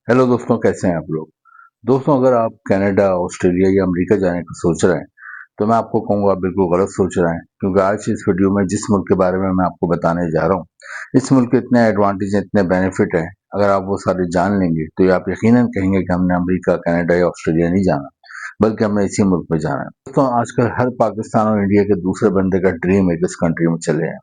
Hello दोस्तों, कैसे हैं आप लोग। दोस्तों, अगर आप कनाडा, ऑस्ट्रेलिया या अमेरिका जाने का सोच रहे हैं तो मैं आपको कहूँगा बिल्कुल गलत सोच रहे हैं, क्योंकि आज इस वीडियो में जिस मुल्क के बारे में मैं आपको बताने जा रहा हूँ, इस मुल्क के इतने एडवांटेज हैं, इतने बेनिफिट हैं। अगर आप वो सारे जान लेंगे तो ये आप यकीनन कहेंगे कि हमने अमेरिका, कनाडा या ऑस्ट्रेलिया नहीं जाना, बल्कि हमने इसी मुल्क में जाना है। दोस्तों, आजकल हर पाकिस्तान और इंडिया के दूसरे बंदे का ड्रीम है कि इस कंट्री में चले हैं।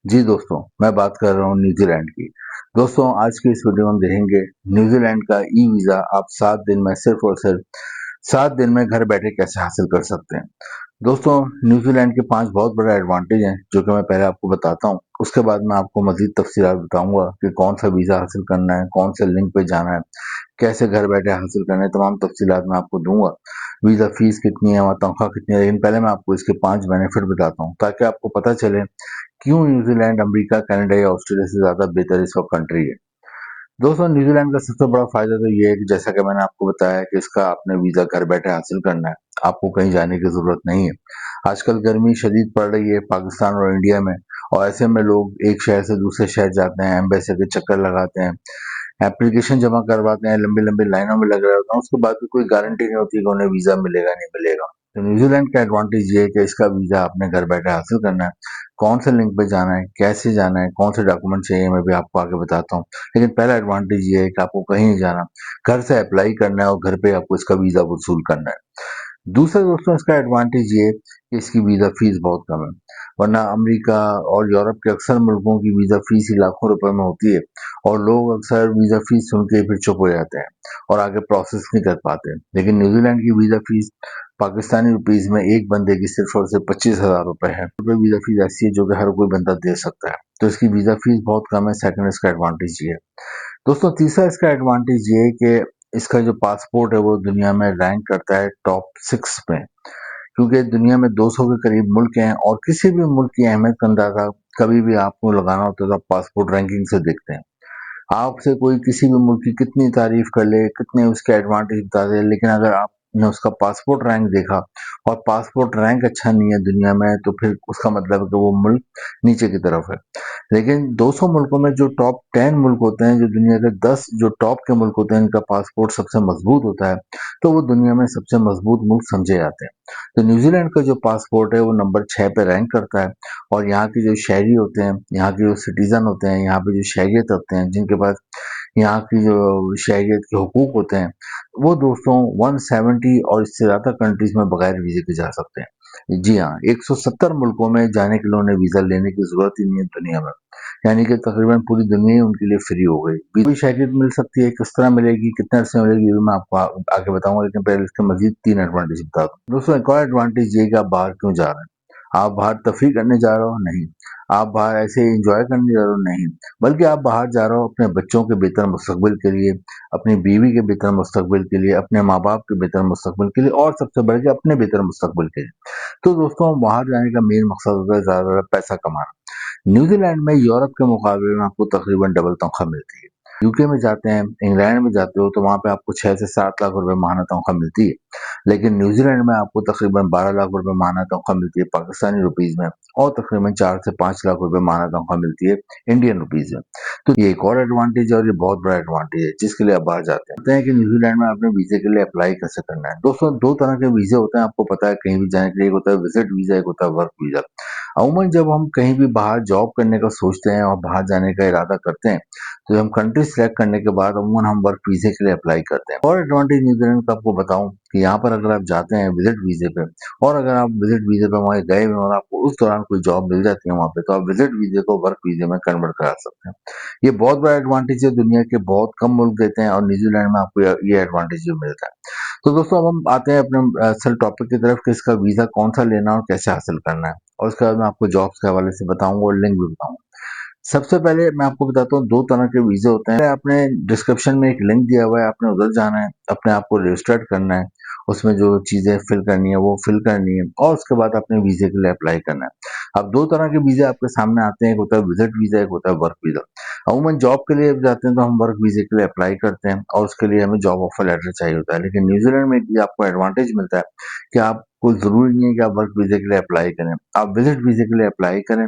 जी दोस्तों, मैं बात कर रहा हूँ न्यूजीलैंड की। दोस्तों, आज की इस वीडियो में हम देखेंगे न्यूजीलैंड का ई वीज़ा आप 7 दिन में, सिर्फ़ और सिर्फ 7 दिन में घर बैठे कैसे हासिल कर सकते हैं। दोस्तों, न्यूजीलैंड के 5 बहुत बड़े एडवांटेज हैं, जो कि मैं पहले आपको बताता हूँ। उसके बाद मैं आपको मज़ीद तफ़सीलात बताऊँगा कि कौन-सा वीज़ा हासिल करना है, कौन से लिंक पे जाना है, कैसे घर बैठे हासिल करना है, तमाम तफ़सीलात मैं आपको दूँगा। वीज़ा फ़ीस कितनी है, वहाँ तनख्वाह कितनी है, लेकिन पहले मैं आपको इसके 5 बेनिफिट बताता हूँ, ताकि आपको पता चले क्यों न्यूजीलैंड अमेरिका, कनाडा या ऑस्ट्रेलिया से ज़्यादा बेहतर इस वक़्त कंट्री है। दोस्तों, न्यूजीलैंड का सबसे बड़ा फ़ायदा तो ये है कि जैसा कि मैंने आपको बताया कि इसका आपने वीज़ा घर बैठे हासिल करना है, आपको कहीं जाने की ज़रूरत नहीं है। आजकल गर्मी शदीद पड़ रही है पाकिस्तान और इंडिया में, और ऐसे में लोग एक शहर से दूसरे शहर जाते हैं, एम्बेसी के चक्कर लगाते हैं, एप्लीकेशन जमा करवाते हैं, लंबी-लंबी लाइनों में लग रहे होते हैं, उसके बाद भी कोई गारंटी नहीं होती कि उन्हें वीज़ा मिलेगा, नहीं मिलेगा। तो न्यूजीलैंड का एडवांटेज ये है कि इसका वीज़ा आपने घर बैठे हासिल करना है। कौन से लिंक पे जाना है, कैसे जाना है, कौन से डॉक्यूमेंट चाहिए, मैं भी आपको आगे बताता हूँ। लेकिन पहला एडवांटेज ये है कि आपको कहीं नहीं जाना, घर से अप्लाई करना है और घर पे आपको इसका वीज़ा वसूल करना है। दूसरा दोस्तों, इसका एडवांटेज ये है कि इसकी वीज़ा फ़ीस बहुत कम है, वरना अमेरिका और यूरोप के अक्सर मुल्कों की वीज़ा फ़ीस ही लाखों रुपए में होती है, और लोग अक्सर वीज़ा फ़ीस सुन के फिर चुप हो जाते हैं और आगे प्रोसेस नहीं कर पाते। लेकिन न्यूजीलैंड की वीज़ा फ़ीस पाकिस्तानी रुपीस में एक बंदे की सिर्फ और सिर्फ 25,000 रुपए है। वीज़ा फ़ीस ऐसी है जो कि हर कोई बंदा दे सकता है, तो इसकी वीज़ा फ़ीस बहुत कम है। सेकंड, इसका एडवांटेज ये है। दोस्तों, तीसरा इसका एडवांटेज ये है कि इसका जो पासपोर्ट है वो दुनिया में रैंक करता है टॉप 6 में, क्योंकि दुनिया में 200 के करीब मुल्क हैं, और किसी भी मुल्क की अहमियत का अंदाजा कभी भी आपको लगाना होता है तो आप पासपोर्ट रैंकिंग से देखते हैं। आपसे कोई किसी भी मुल्क की कितनी तारीफ कर ले, कितने उसके एडवांटेज बता दे, लेकिन अगर आपने उसका पासपोर्ट रैंक देखा और पासपोर्ट रैंक अच्छा नहीं है दुनिया में, तो फिर उसका मतलब है कि वो मुल्क नीचे की तरफ है। लेकिन 200 मुल्कों में जो टॉप 10 मुल्क होते हैं, जो दुनिया के 10 जो टॉप के मुल्क होते हैं, इनका पासपोर्ट सबसे मजबूत होता है, तो वो दुनिया में सबसे मजबूत मुल्क समझे जाते हैं। तो न्यूजीलैंड का जो पासपोर्ट है वो नंबर 6 पे रैंक करता है, और यहाँ के जो शहरी होते हैं, यहाँ के जो सिटीजन होते हैं, यहाँ पे जो शहरियत होते हैं, जिनके पास यहाँ की जो शहरियत के हुकूक होते हैं, वो दोस्तों 170 और इससे ज़्यादा कंट्रीज में बगैर वीज़े के जा सकते हैं। जी हाँ, 170 मुल्कों में जाने के लिए उन्हें वीज़ा लेने की ज़रूरत ही नहीं है दुनिया में। यानी कि तकरीबन पूरी दुनिया ही उनके लिए फ्री हो गई। भी शहरियत मिल सकती है, किस तरह मिलेगी, कितने अरसे में मिलेगी, ये भी मैं आपको आगे बताऊँगा, लेकिन पहले इसके मज़ीद 3 एडवांटेज बता दूँ। दोस्तों, एक और एडवांटेज ये है कि आप बाहर क्यों जा रहे हैं? आप बाहर तफ़रीह करने जा रहे हो? नहीं। आप बाहर ऐसे ही एन्जॉय करने जा रहे हो? नहीं। बल्कि आप बाहर जा रहे हो अपने बच्चों के बेहतर मुस्तकबिल के लिए, अपनी बीवी के बेहतर मुस्तकबिल के लिए, अपने माँ-बाप के बेहतर मुस्तकबिल के लिए, और सबसे बढ़ के अपने बेहतर मुस्तकबिल के लिए। तो दोस्तों, बाहर जाने का मेन मकसद होता है ज़्यादा से ज़्यादा पैसा कमाना। न्यूजीलैंड में यूरोप के मुकाबले में आपको तकरीबन डबल तनख्वाह मिलती है। यूके में जाते हैं, इंग्लैंड में जाते हो तो वहाँ पे आपको 6 से 7 लाख रुपए माहाना तनख्वाह मिलती है। लेकिन न्यूजीलैंड में आपको तकरीबन 12 लाख रुपए माहाना तनख्वाह मिलती है पाकिस्तानी रुपीस में, और तकरीबन 4 से 5 लाख रुपए माहाना तनख्वाह मिलती है इंडियन रुपीस में। तो ये एक और एडवांटेज है, और ये बहुत बड़ा एडवांटेज है जिसके लिए आप बाहर जाते हैं। कहते हैं कि न्यूजीलैंड में आपने वीजे के लिए अप्लाई कैसे करना है। दोस्तों, 2 तरह के वीजे होते हैं, आपको पता है कहीं भी जाने के लिए। एक होता है विजिट वीजा, एक होता है वर्क वीजा। अमूमन जब हम कहीं भी बाहर जॉब करने का सोचते हैं और बाहर जाने का इरादा करते हैं, तो हम कंट्री सिलेक्ट करने के बाद अमूमन हम वर्क वीजे के लिए अप्लाई करते हैं। और एडवांटेज न्यूजीलैंड का आपको बताऊं कि यहाँ पर अगर आप जाते हैं विजिट वीजे पे, और अगर आप विजिट वीजे पे वहाँ गए हुए और आपको उस दौरान कोई जॉब मिल जाती है वहाँ पे, तो आप विजिट वीजे को वर्क वीजे में कन्वर्ट करा सकते हैं। ये बहुत बड़ा एडवांटेज है, दुनिया के बहुत कम मुल्क देते हैं, और न्यूजीलैंड में आपको ये एडवांटेज भी मिलता है। तो दोस्तों, अब हम आते हैं अपने असल टॉपिक की तरफ कि इसका वीजा कौन सा लेना और कैसे हासिल करना है, और उसके बाद मैं आपको जॉब्स के हवाले से बताऊंगा और लिंक भी बताऊंगा। सबसे पहले मैं आपको बताता हूँ, 2 तरह के वीज़े होते हैं। आपने डिस्क्रिप्शन में एक लिंक दिया हुआ है, आपने उधर जाना है, अपने आप को रजिस्टर्ड करना है, उसमें जो चीज़ें फिल करनी है वो फिल करनी है, और उसके बाद अपने वीज़े के लिए अप्लाई करना है। अब 2 तरह के वीज़े आपके सामने आते हैं, एक होता है विजिट वीज़ा, एक होता है वर्क वीज़ा। अमूमन जॉब के लिए जाते हैं तो हम वर्क वीज़े के लिए अप्लाई करते हैं, और उसके लिए हमें जॉब ऑफर लेटर चाहिए होता है। लेकिन न्यूजीलैंड में ये आपको एडवांटेज मिलता है कि आपको ज़रूरी नहीं है कि आप वर्क वीज़े के लिए अप्लाई करें, आप विजिट वीज़े के लिए अप्लाई करें।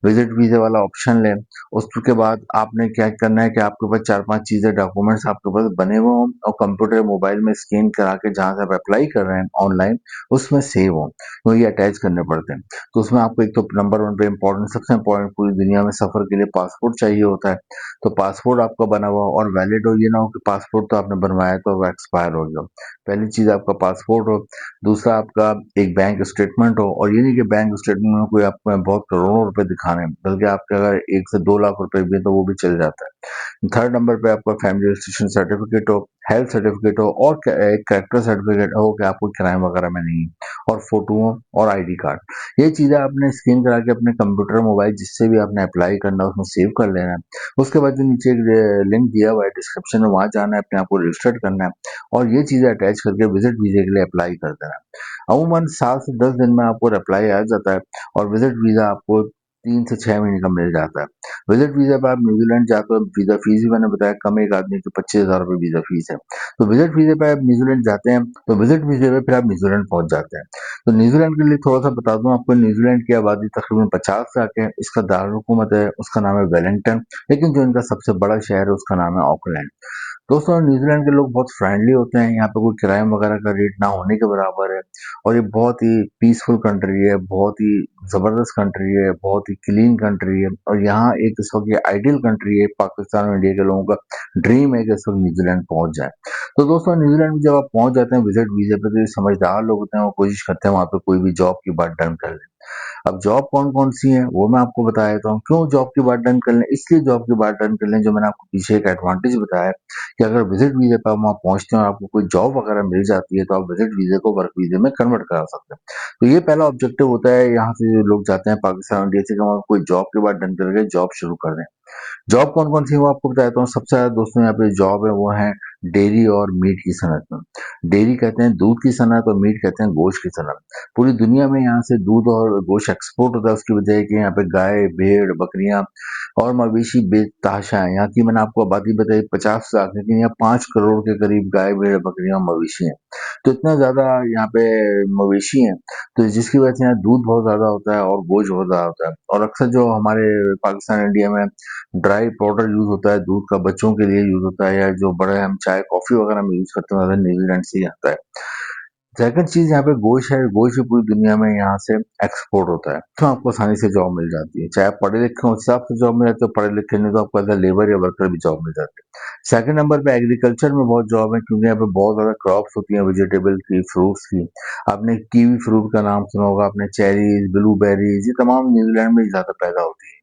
विजिट वीज़ा वाला ऑप्शन लें। उसके बाद आपने क्या करना है कि आपके पास 4-5 चीज़ें डॉक्यूमेंट्स आपके पास बने हुए हों और कंप्यूटर मोबाइल में स्कैन करा के जहाँ से आप अप्लाई कर रहे हैं ऑनलाइन, उसमें सेव हों, तो ये अटैच करने पड़ते हैं। तो उसमें आपको एक तो नंबर 1 पे इम्पोर्टेंट सबसे इम्पोर्टेंट पूरी दुनिया में सफ़र के लिए पासपोर्ट चाहिए होता है। तो पासपोर्ट आपका बना हुआ और वैलिड हो, ये ना हो कि पासपोर्ट तो आपने बनवाया तो वो एक्सपायर हो गया हो। पहली चीज़ आपका पासपोर्ट हो, दूसरा आपका एक बैंक स्टेटमेंट हो और ये नहीं कि बैंक स्टेटमेंट में कोई आपको बहुत करोड़ों रुपए दिखाने हैं, बल्कि आपके अगर 1 से 2 लाख रुपए भी हैं तो वो भी चल जाता है। थर्ड नंबर पे आपका फैमिली रजिस्ट्रेशन सर्टिफिकेट हो, हेल्थ सर्टिफिकेट हो और एक कैरेक्टर सर्टिफिकेट हो कि आपको क्राइम वगैरह में नहीं है और फोटो हो और आईडी कार्ड। ये चीज़ें आपने स्कैन करा के अपने कंप्यूटर मोबाइल जिससे भी आपने अप्लाई करना है उसमें सेव कर लेना है। उसके बाद जो नीचे एक लिंक दिया हुआ है डिस्क्रिप्शन में, वहाँ जाना है, अपने आप को रजिस्टर्ड करना है और ये चीज़ें अटैच करके विजिट वीज़ा के लिए अप्लाई कर देना है। अमूमन 7 से 10 दिन में आपको रिप्लाई आ जाता है और विजिट वीज़ा आपको 3 से 6 महीने का मिल जाता है। विजिट वीज़ा पे आप न्यूज़ीलैंड जाते हो, वीज़ा फीस भी मैंने बताया कम, एक आदमी की 25,000 रुपए वीज़ा फीस है। तो विजिट वीज़ा पे आप न्यूज़ीलैंड जाते हैं, तो विजिट वीज़ा पे फिर आप न्यूज़ीलैंड पहुँच जाते हैं। तो न्यूज़ीलैंड के लिए थोड़ा-सा बता दूँ आपको, न्यूज़ीलैंड की आबादी तकरीबन 50 लाख है, इसका दारुल-हुकूमत है, उसका नाम है वेलिंगटन, लेकिन जो इनका सबसे बड़ा शहर है उसका नाम है ऑकलैंड। दोस्तों न्यूज़ीलैंड के लोग बहुत फ्रेंडली होते हैं, यहाँ पे कोई क्राइम वगैरह का रेट ना होने के बराबर है और ये बहुत ही पीसफुल कंट्री है, बहुत ही ज़बरदस्त कंट्री है, बहुत ही क्लीन कंट्री है और यहाँ एक इस वक़्त ये आइडियल कंट्री है, पाकिस्तान और इंडिया के लोगों का ड्रीम है कि इस वक़्त न्यूज़ीलैंड पहुँच जाए। तो दोस्तों न्यूज़ीलैंड में जब आप पहुँच जाते हैं विज़िट वीज़े पे, तो ये समझदार लोग होते हैं, वो कोशिश करते हैं वहाँ पे कोई भी जॉब की बात डन कर लें। अब जॉब कौन-कौन सी है वो मैं आपको बता देता हूँ। क्यों जॉब की बात डन कर लें? इसलिए जॉब की बात डन कर लें, जो मैंने आपको पीछे एक एडवांटेज बताया कि अगर विज़िट वीज़े पे आप वहाँ पहुँचते हैं और आपको कोई जॉब वगैरह मिल जाती है, तो आप विज़िट वीज़े को वर्क वीज़े में कन्वर्ट करा सकते हैं। तो ये पहला ऑब्जेक्टिव होता है यहाँ से जो लोग जाते हैं पाकिस्तान इंडिया से, कि वहाँ कोई जॉब की बात डन करके जॉब शुरू कर दें। जॉब कौन-कौन सी है वो आपको बता देता हूँ। सबसे ज़्यादा दोस्तों यहाँ पे जॉब है वो है डेयरी और मीट की सनत में। डेयरी कहते हैं दूध की सनत और मीट कहते हैं गोश्त की सनत। पूरी दुनिया में यहाँ से दूध और गोश्त एक्सपोर्ट होता है, उसकी वजह है कि यहाँ पे गाय, भेड़, बकरियाँ और मवेशी बेतहाशा हैं। यहाँ की मैंने आपको आबादी बताई 50 लाख, लेकिन यहाँ 5 करोड़ के करीब गाय, भेड़, बकरियाँ और मवेशी हैं। तो इतना ज़्यादा यहाँ पे मवेशी हैं, तो जिसकी वजह से यहाँ दूध बहुत ज़्यादा होता है और गोश्त बहुत ज़्यादा होता है और अक्सर जो हमारे पाकिस्तान, इंडिया में ड्राई पाउडर यूज़ होता है, दूध का बच्चों के लिए यूज़ होता है या जो बड़े हम चाय, कॉफ़ी वगैरह में यूज़ करते हैं, ज़्यादा न्यूज़ीलैंड से ही आता है। सेकंड चीज़ यहाँ पे गोश्त है, गोश्त भी पूरी दुनिया में यहाँ से एक्सपोर्ट होता है, तो आपको आसानी से जॉब मिल जाती है। चाहे आप पढ़े-लिखे हों, उस हिसाब से जॉब मिल जाती है, पढ़े-लिखे नहीं तो आपको एज़ अ लेबर या वर्कर भी जॉब मिल जाती है। सेकंड नंबर पे एग्रीकल्चर में बहुत जॉब है, क्योंकि यहाँ पे बहुत ज़्यादा क्रॉप्स होती हैं वेजिटेबल की, फ्रूट्स की। आपने कीवी फ्रूट का नाम सुना होगा, आपने चेरीज़, ब्लूबेरीज़, ये तमाम न्यूज़ीलैंड में ही ज़्यादा पैदा होती हैं।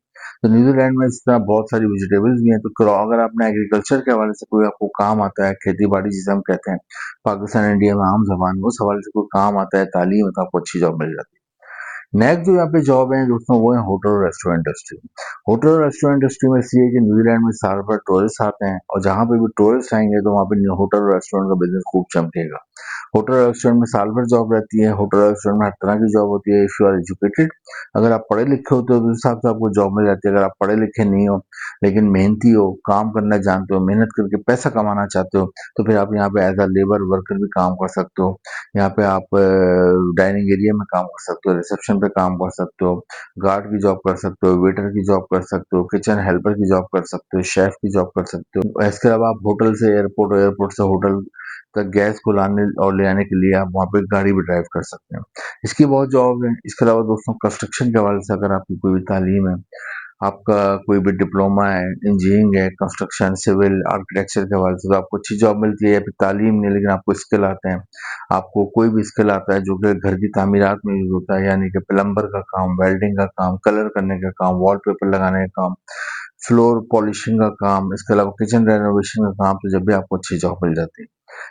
तो न्यूज़ीलैंड में इस तरह बहुत सारी वेजिटेबल्स भी हैं, तो अगर आपने एग्रीकल्चर के हवाले से कोई आपको काम आता है, खेती-बाड़ी जिसे हम कहते हैं, पाकिस्तान, इंडिया में आम ज़बान में, उस हवाले से कोई काम आता है, तालीम है, तो आपको अच्छी जॉब मिल जाती है। नेक्स्ट जो यहाँ पे जॉब है दोस्तों वो है होटल और रेस्टोरेंट इंडस्ट्री। होटल और रेस्टोरेंट इंडस्ट्री में इसलिए कि न्यूजीलैंड में साल भर टूरिस्ट आते हैं और जहाँ पे भी टूरिस्ट आएंगे तो वहाँ पे होटल और रेस्टोरेंट का बिजनेस खूब चमकेगा। होटल रेस्टोरेंट में साल भर जॉब रहती है। होटल रेस्टोरेंट में हर तरह की जॉब होती है। इफ यू आर एजुकेटेड, अगर आप पढ़े लिखे होते हो तो उस हिसाब से आपको जॉब मिल जाती है। अगर आप पढ़े लिखे नहीं हो लेकिन मेहनती हो, काम करना जानते हो, मेहनत करके पैसा कमाना चाहते हो, तो फिर आप यहाँ पे एज अ लेबर वर्कर भी काम कर सकते हो। यहाँ पे आप डाइनिंग एरिया में काम कर सकते हो, रिसेप्शन पे काम कर सकते हो, गार्ड की जॉब कर सकते हो, वेटर की जॉब कर सकते हो, किचन हेल्पर की जॉब कर सकते हो, शेफ की जॉब कर सकते हो। इसके अलावा आप होटल से एयरपोर्ट और एयरपोर्ट से होटल तक गैस को लाने और ले आने के लिए आप वहाँ पे गाड़ी भी ड्राइव कर सकते हैं। इसकी बहुत जॉब है। इसके अलावा दोस्तों कंस्ट्रक्शन के हवाले से अगर आपकी कोई भी तालीम है, आपका कोई भी डिप्लोमा है, इंजीनियरिंग है, कंस्ट्रक्शन, सिविल, आर्किटेक्चर के हवाले से, तो आपको अच्छी जॉब मिलती है या फिर तालीम नहीं लेकिन आपको स्किल आते हैं। आपको कोई भी स्किल आता है जो कि घर की तामीरात में यूज़ होता है, यानी कि प्लम्बर का काम, वेल्डिंग का काम, कलर करने का काम, वॉलपेपर लगाने का काम, फ्लोर पॉलिशिंग का काम, इसके अलावा किचन रेनोवेशन का काम, तो जब भी आपको अच्छी जॉब मिल जाती है।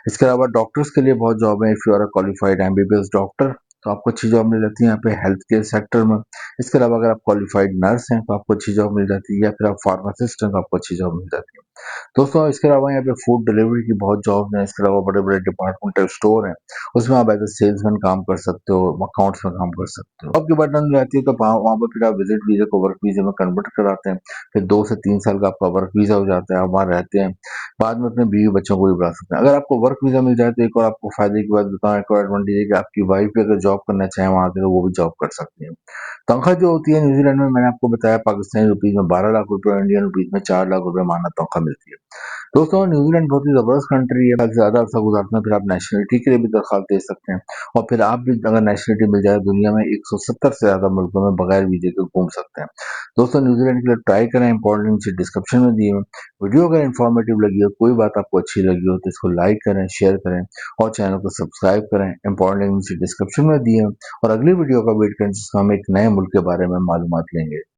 इसके अलावा डॉक्टर्स के लिए बहुत जॉब है। If you are a qualified MBBS doctor, तो आपको अच्छी जॉब मिल जाती है यहाँ पे हेल्थ केयर सेक्टर में। इसके अलावा अगर आप क्वालिफाइड नर्स हैं तो आपको अच्छी जॉब मिल जाती है, या फिर आप फार्मासिस्ट हैं तो आपको अच्छी जॉब मिल जाती है। दोस्तों इसके अलावा यहाँ पे फूड डिलीवरी की बहुत जॉब्स हैं, इसके अलावा बड़े-बड़े डिपार्टमेंटल स्टोर हैं, उसमें आप एज़ अ सेल्समैन काम कर सकते हो, अकाउंट्स में काम कर सकते हो। आपकी बटन रहती है तो वहाँ पर फिर आप विज़िट वीज़ा को वर्क वीज़ा में कन्वर्ट कराते हैं, फिर 2 से 3 साल का आपका वर्क वीज़ा हो जाता है, आप वहाँ रहते हैं, बाद में अपने बीवी बच्चों को भी बुला सकते हैं। अगर आपको वर्क वीज़ा मिल जाए तो एक और आपको फ़ायदे की बात बताऊँ, एक और एडवांटेज है कि आपकी वाइफ भी अगर जॉब करना चाहे वहाँ पे तो वो भी जॉब कर सकती है। तनख्वाह जो होती है न्यूज़ीलैंड में मैंने आपको बताया पाकिस्तानी रुपीज़ में 12 लाख रुपए और इंडियन रुपीज़ में 4 लाख रुपए माहाना तनख्वाह मिलती है। दोस्तों न्यूजीलैंड बहुत ही ज़बरदस्त कंट्री है, काफ़ी ज़्यादा अरसा गुज़ारते हैं, फिर आप नेशनलिटी के लिए भी दरख्वास्त दे सकते हैं और फिर आप भी अगर नेशनलिटी मिल जाए दुनिया में 170 से ज़्यादा मुल्कों में बगैर वीज़े के घूम सकते हैं। दोस्तों न्यूजीलैंड के लिए ट्राई करें, इंपॉर्टेंट नीचे डिस्क्रिप्शन में दिए हुए वीडियो अगर इन्फॉर्मेटिव लगी हो, कोई बात आपको अच्छी लगी हो तो इसको लाइक करें, शेयर करें और चैनल को सब्सक्राइब करें। इंपॉर्टेंट नीचे डिस्क्रिप्शन में दिए हैं और अगली वीडियो का वेट करें जिसमें हम एक नए मुल्क के बारे में मालूमात लेंगे।